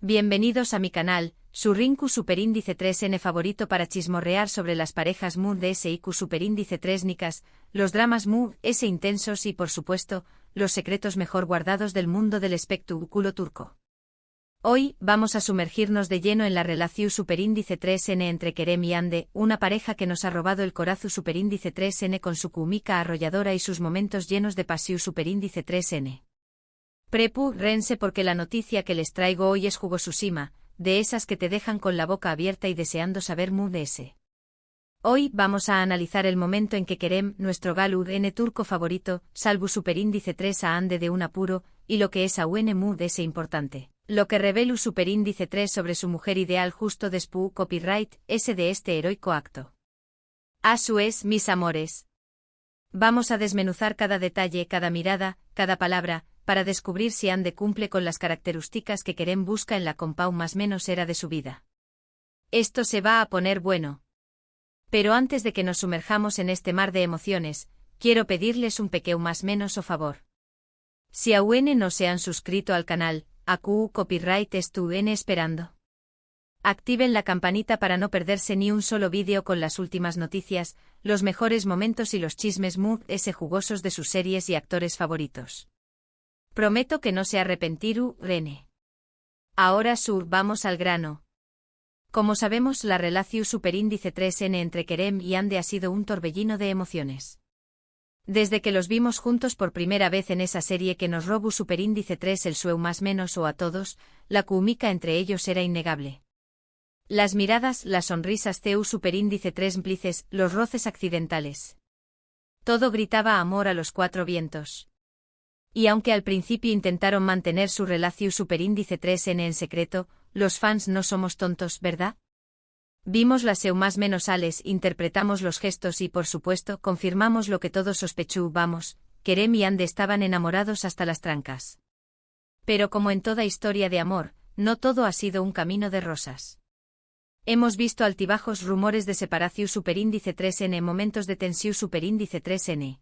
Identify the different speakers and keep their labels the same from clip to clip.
Speaker 1: Bienvenidos a mi canal, su Rinku Superíndice 3N favorito para chismorrear sobre las parejas Mood S y Q Superíndice 3 Nicas, los dramas Mood S intensos y por supuesto, los secretos mejor guardados del mundo del espectáculo turco. Hoy, vamos a sumergirnos de lleno en la relación Superíndice 3N entre Kerem y Hande, una pareja que nos ha robado el corazón Superíndice 3N con su química arrolladora y sus momentos llenos de pasión Superíndice 3N. Prepárense porque la noticia que les traigo hoy es jugosísima, de esas que te dejan con la boca abierta y deseando saber Mood S. Hoy vamos a analizar el momento en que Kerem, nuestro galud N turco favorito, salvo Superíndice 3 a Hande de un apuro, y lo que es a UN Mood S importante. Lo que revela Superíndice 3 sobre su mujer ideal justo después copyright S de este heroico acto. A su es, mis amores. Vamos a desmenuzar cada detalle, cada mirada, cada palabra, para descubrir si Hande cumple con las características que Kerem busca en la compau más menos era de su vida. Esto se va a poner bueno. Pero antes de que nos sumerjamos en este mar de emociones, quiero pedirles un pequeño más menos o favor. Si aún no se han suscrito al canal, AQ Copyright estuvieron esperando. Activen la campanita para no perderse ni un solo vídeo con las últimas noticias, los mejores momentos y los chismes Mood S jugosos de sus series y actores favoritos. Prometo que no se arrepentirú, Rene. Ahora vamos al grano. Como sabemos, la relación Superíndice 3N entre Kerem y Hande ha sido un torbellino de emociones. Desde que los vimos juntos por primera vez en esa serie que nos robó Superíndice 3 el sueu más menos o a todos, la química entre ellos era innegable. Las miradas, las sonrisas CU Superíndice 3 mplices, los roces accidentales. Todo gritaba amor a los cuatro vientos. Y aunque al principio intentaron mantener su relación Superíndice 3N en secreto, los fans no somos tontos, ¿verdad? Vimos las seu más menos ales, interpretamos los gestos y por supuesto confirmamos lo que todos sospechábamos, Kerem y Hande estaban enamorados hasta las trancas. Pero como en toda historia de amor, no todo ha sido un camino de rosas. Hemos visto altibajos, rumores de separación Superíndice 3N, momentos de tensión Superíndice 3N.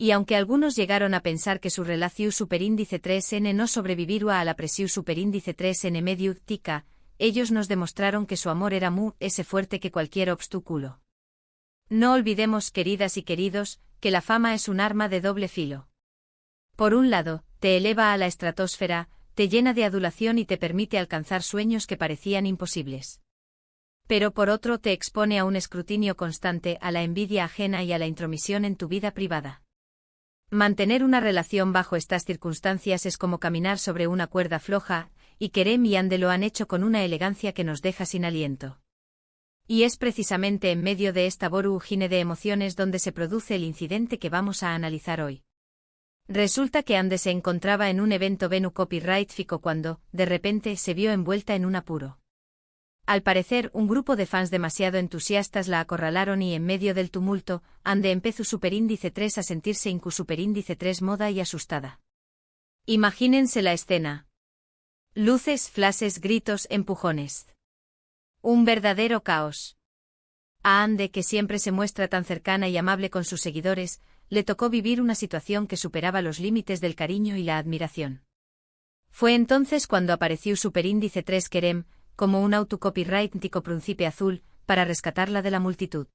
Speaker 1: Y aunque algunos llegaron a pensar que su relación Superíndice 3N no sobreviviría a la presión Superíndice 3N medio tica, ellos nos demostraron que su amor era Mood S fuerte que cualquier obstáculo. No olvidemos, queridas y queridos, que la fama es un arma de doble filo. Por un lado, te eleva a la estratosfera, te llena de adulación y te permite alcanzar sueños que parecían imposibles. Pero por otro te expone a un escrutinio constante, a la envidia ajena y a la intromisión en tu vida privada. Mantener una relación bajo estas circunstancias es como caminar sobre una cuerda floja, y Kerem y Hande lo han hecho con una elegancia que nos deja sin aliento. Y es precisamente en medio de esta voragine de emociones donde se produce el incidente que vamos a analizar hoy. Resulta que Hande se encontraba en un evento Venu Copyright Fico cuando, de repente, se vio envuelta en un apuro. Al parecer, un grupo de fans demasiado entusiastas la acorralaron y en medio del tumulto, Hande empezó Superíndice 3 a sentirse incu Superíndice 3 moda y asustada. Imagínense la escena. Luces, flashes, gritos, empujones. Un verdadero caos. A Hande, que siempre se muestra tan cercana y amable con sus seguidores, le tocó vivir una situación que superaba los límites del cariño y la admiración. Fue entonces cuando apareció Superíndice 3 Kerem, como un autocopyrightico príncipe azul, para rescatarla de la multitud.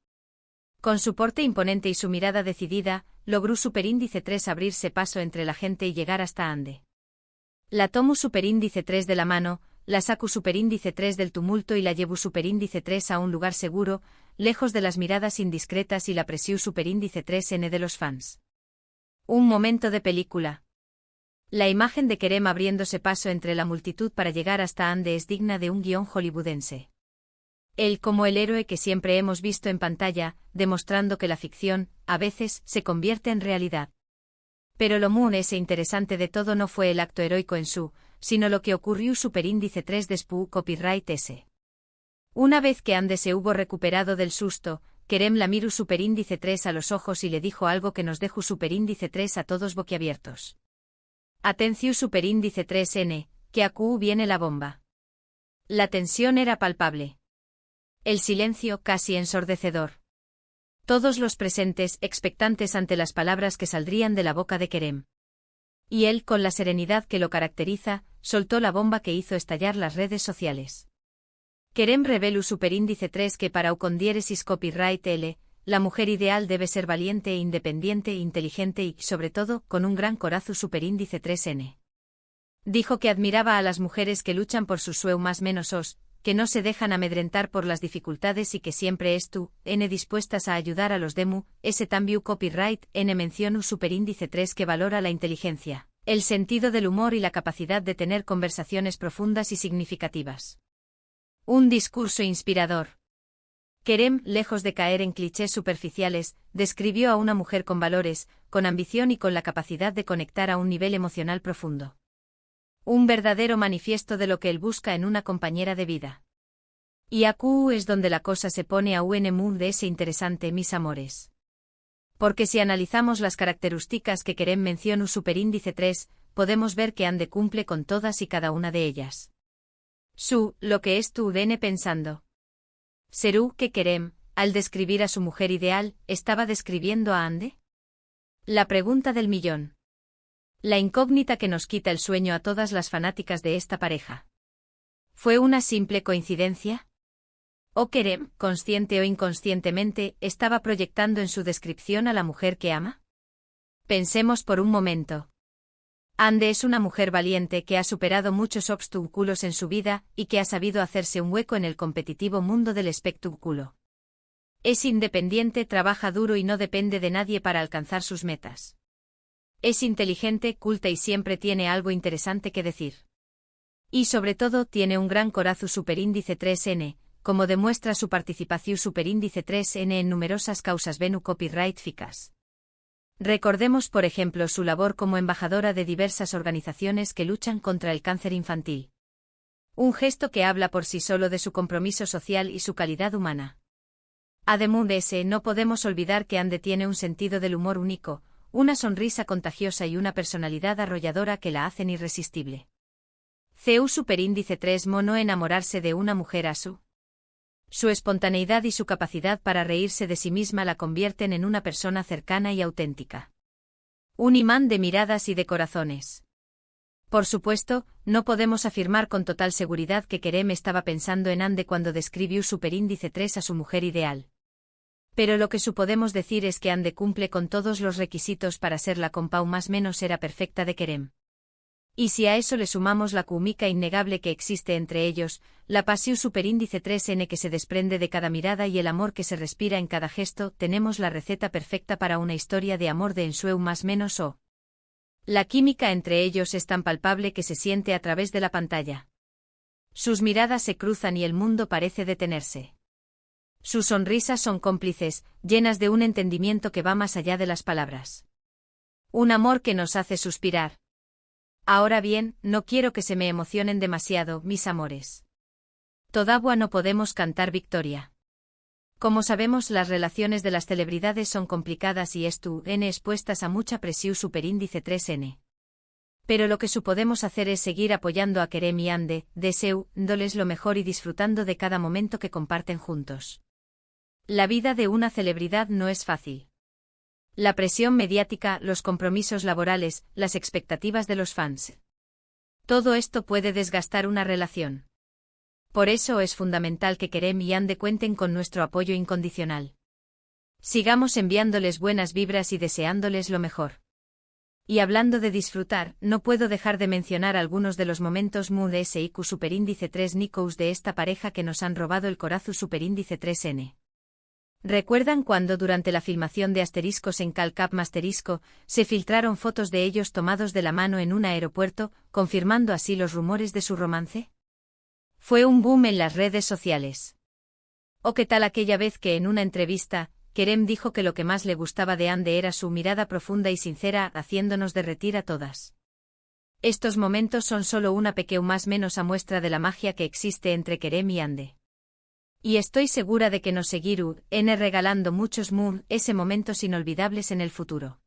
Speaker 1: Con su porte imponente y su mirada decidida, logró Superíndice 3 abrirse paso entre la gente y llegar hasta Hande. La tomó Superíndice 3 de la mano, la sacó Superíndice 3 del tumulto y la llevó Superíndice 3 a un lugar seguro, lejos de las miradas indiscretas y la presión Superíndice 3N de los fans. Un momento de película. La imagen de Kerem abriéndose paso entre la multitud para llegar hasta Hande es digna de un guión hollywoodense. Él como el héroe que siempre hemos visto en pantalla, demostrando que la ficción, a veces, se convierte en realidad. Pero lo Mood S interesante de todo no fue el acto heroico en su, sino lo que ocurrió Superíndice 3 después Copyright S. Una vez que Hande se hubo recuperado del susto, Kerem la miró Superíndice 3 a los ojos y le dijo algo que nos dejó Superíndice 3 a todos boquiabiertos. Atención Superíndice 3N, que acu viene la bomba. La tensión era palpable. El silencio casi ensordecedor. Todos los presentes expectantes ante las palabras que saldrían de la boca de Kerem. Y él, con la serenidad que lo caracteriza, soltó la bomba que hizo estallar las redes sociales. Kerem revelu superíndice 3 que para ucondiéresis copyright L, la mujer ideal debe ser valiente e independiente, inteligente y, sobre todo, con un gran corazón superíndice 3N. Dijo que admiraba a las mujeres que luchan por sus sueños más menos, que no se dejan amedrentar por las dificultades y que siempre dispuestas a ayudar a los demu, ese también copyright N mención superíndice 3 que valora la inteligencia, el sentido del humor y la capacidad de tener conversaciones profundas y significativas. Un discurso inspirador. Kerem, lejos de caer en clichés superficiales, describió a una mujer con valores, con ambición y con la capacidad de conectar a un nivel emocional profundo. Un verdadero manifiesto de lo que él busca en una compañera de vida. Y aquí es donde la cosa se pone a un mood de ese interesante, mis amores. Porque si analizamos las características que Kerem menciona superíndice 3, podemos ver que Ande cumple con todas y cada una de ellas. Lo que es tu DN pensando. ¿Serú que Kerem, al describir a su mujer ideal, estaba describiendo a Ande? La pregunta del millón. La incógnita que nos quita el sueño a todas las fanáticas de esta pareja. ¿Fue una simple coincidencia? ¿O Kerem, consciente o inconscientemente, estaba proyectando en su descripción a la mujer que ama? Pensemos por un momento. Ande es una mujer valiente que ha superado muchos obstáculos en su vida y que ha sabido hacerse un hueco en el competitivo mundo del espectáculo. Es independiente, trabaja duro y no depende de nadie para alcanzar sus metas. Es inteligente, culta y siempre tiene algo interesante que decir. Y sobre todo tiene un gran corazón superíndice 3N, como demuestra su participación superíndice 3N en numerosas causas venu copyright ficas. Recordemos por ejemplo su labor como embajadora de diversas organizaciones que luchan contra el cáncer infantil. Un gesto que habla por sí solo de su compromiso social y su calidad humana. Además de ese, no podemos olvidar que Ande tiene un sentido del humor único, una sonrisa contagiosa y una personalidad arrolladora que la hacen irresistible. CU superíndice 3 mono enamorarse de una mujer a su espontaneidad y su capacidad para reírse de sí misma la convierten en una persona cercana y auténtica. Un imán de miradas y de corazones. Por supuesto, no podemos afirmar con total seguridad que Kerem estaba pensando en Ande cuando describió superíndice 3 a su mujer ideal. Pero lo que podemos decir es que Ande cumple con todos los requisitos para ser la compau más menos era perfecta de Kerem. Y si a eso le sumamos la química innegable que existe entre ellos, la pasión superíndice 3N que se desprende de cada mirada y el amor que se respira en cada gesto, tenemos la receta perfecta para una historia de amor de ensueu más menos o. La química entre ellos es tan palpable que se siente a través de la pantalla. Sus miradas se cruzan y el mundo parece detenerse. Sus sonrisas son cómplices, llenas de un entendimiento que va más allá de las palabras. Un amor que nos hace suspirar. Ahora bien, no quiero que se me emocionen demasiado, mis amores. Todavía no podemos cantar victoria. Como sabemos, las relaciones de las celebridades son complicadas y expuestas a mucha presión superíndice 3N. Pero lo que podemos hacer es seguir apoyando a Kerem y Ande, deseándoles lo mejor y disfrutando de cada momento que comparten juntos. La vida de una celebridad no es fácil. La presión mediática, los compromisos laborales, las expectativas de los fans. Todo esto puede desgastar una relación. Por eso es fundamental que Kerem y Ande cuenten con nuestro apoyo incondicional. Sigamos enviándoles buenas vibras y deseándoles lo mejor. Y hablando de disfrutar, no puedo dejar de mencionar algunos de los momentos mood SIQ superíndice 3 Nikous de esta pareja que nos han robado el corazón superíndice 3N. ¿Recuerdan cuando durante la filmación de Asteriscos en Calcap Masterisco, se filtraron fotos de ellos tomados de la mano en un aeropuerto, confirmando así los rumores de su romance? Fue un boom en las redes sociales. ¿O qué tal aquella vez que en una entrevista, Kerem dijo que lo que más le gustaba de Ande era su mirada profunda y sincera, haciéndonos derretir a todas? Estos momentos son solo una pequeña más menos a muestra de la magia que existe entre Kerem y Ande. Y estoy segura de que nos seguirán regalando muchos ese momentos inolvidables en el futuro.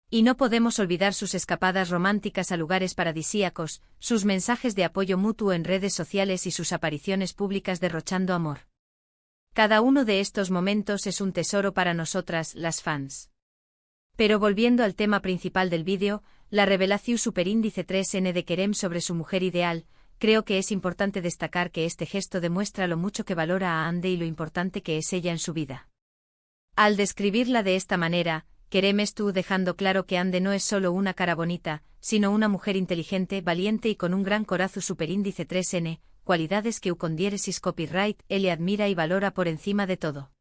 Speaker 1: Y no podemos olvidar sus escapadas románticas a lugares paradisíacos, sus mensajes de apoyo mutuo en redes sociales y sus apariciones públicas derrochando amor. Cada uno de estos momentos es un tesoro para nosotras, las fans. Pero volviendo al tema principal del vídeo, la revelación superíndice 3N de Kerem sobre su mujer ideal. Creo que es importante destacar que este gesto demuestra lo mucho que valora a Ande y lo importante que es ella en su vida. Al describirla de esta manera, Kerem estuvo dejando claro que Ande no es solo una cara bonita, sino una mujer inteligente, valiente y con un gran corazón superíndice 3N, cualidades que con diéresis copyright él le admira y valora por encima de todo.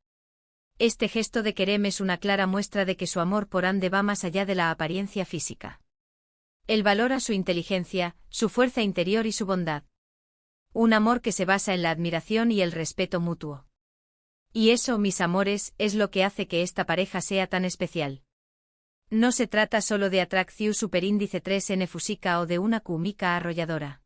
Speaker 1: Este gesto de Kerem es una clara muestra de que su amor por Ande va más allá de la apariencia física. Él valora su inteligencia, su fuerza interior y su bondad. Un amor que se basa en la admiración y el respeto mutuo. Y eso, mis amores, es lo que hace que esta pareja sea tan especial. No se trata solo de atracción superíndice 3N fusica o de una química arrolladora.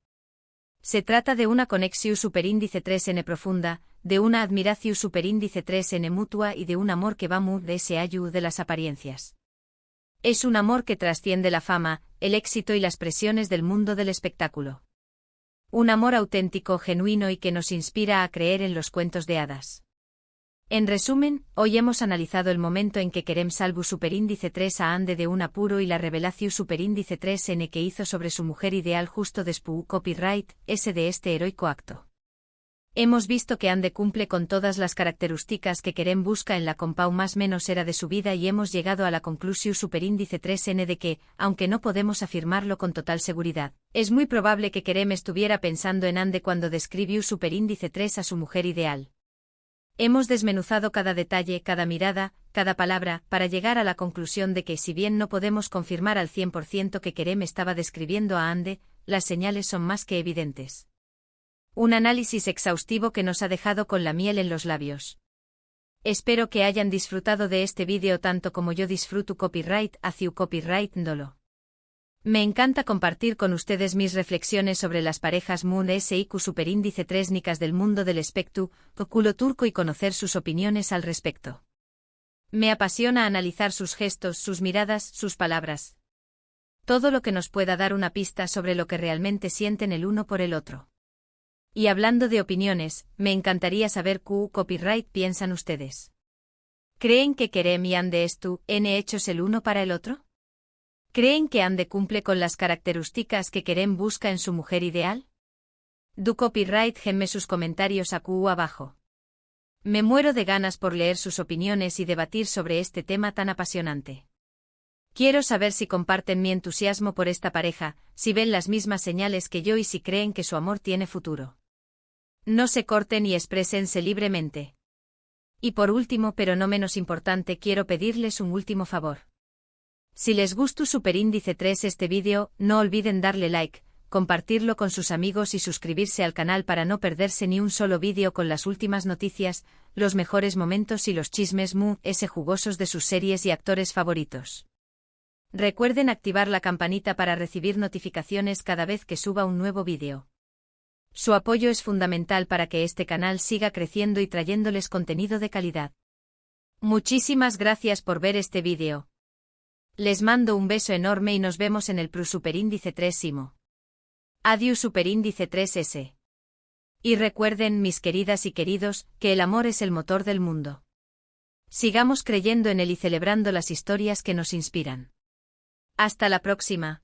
Speaker 1: Se trata de una conexión superíndice 3N profunda, de una admiración superíndice 3N mutua y de un amor que va muy de ese ayu de las apariencias. Es un amor que trasciende la fama, el éxito y las presiones del mundo del espectáculo. Un amor auténtico, genuino y que nos inspira a creer en los cuentos de hadas. En resumen, hoy hemos analizado el momento en que Kerem salvó superíndice 3 a Ande de un apuro y la revelación superíndice 3N que hizo sobre su mujer ideal justo después copyright ese de este heroico acto. Hemos visto que Ande cumple con todas las características que Kerem busca en la compau más menos era de su vida y hemos llegado a la conclusión superíndice 3N de que, aunque no podemos afirmarlo con total seguridad, es muy probable que Kerem estuviera pensando en Ande cuando describió superíndice 3 a su mujer ideal. Hemos desmenuzado cada detalle, cada mirada, cada palabra, para llegar a la conclusión de que si bien no podemos confirmar al 100% que Kerem estaba describiendo a Ande, las señales son más que evidentes. Un análisis exhaustivo que nos ha dejado con la miel en los labios. Espero que hayan disfrutado de este vídeo tanto como yo disfruto copyright hacia copyright dolo. Me encanta compartir con ustedes mis reflexiones sobre las parejas Moon SIQ superíndice 3 nicas del mundo del espectro, culo turco y conocer sus opiniones al respecto. Me apasiona analizar sus gestos, sus miradas, sus palabras. Todo lo que nos pueda dar una pista sobre lo que realmente sienten el uno por el otro. Y hablando de opiniones, me encantaría saber qué copyright piensan ustedes. ¿Creen que Kerem y Ande N hechos el uno para el otro? ¿Creen que Ande cumple con las características que Kerem busca en su mujer ideal? Du copyright genme sus comentarios abajo. Me muero de ganas por leer sus opiniones y debatir sobre este tema tan apasionante. Quiero saber si comparten mi entusiasmo por esta pareja, si ven las mismas señales que yo y si creen que su amor tiene futuro. No se corten y exprésense libremente. Y por último pero no menos importante quiero pedirles un último favor. Si les gustó superíndice 3 este vídeo, no olviden darle like, compartirlo con sus amigos y suscribirse al canal para no perderse ni un solo vídeo con las últimas noticias, los mejores momentos y los chismes jugosos de sus series y actores favoritos. Recuerden activar la campanita para recibir notificaciones cada vez que suba un nuevo vídeo. Su apoyo es fundamental para que este canal siga creciendo y trayéndoles contenido de calidad. Muchísimas gracias por ver este vídeo. Les mando un beso enorme y nos vemos en el superíndice 3 Adiós superíndice 3S. Y recuerden, mis queridas y queridos, que el amor es el motor del mundo. Sigamos creyendo en él y celebrando las historias que nos inspiran. Hasta la próxima.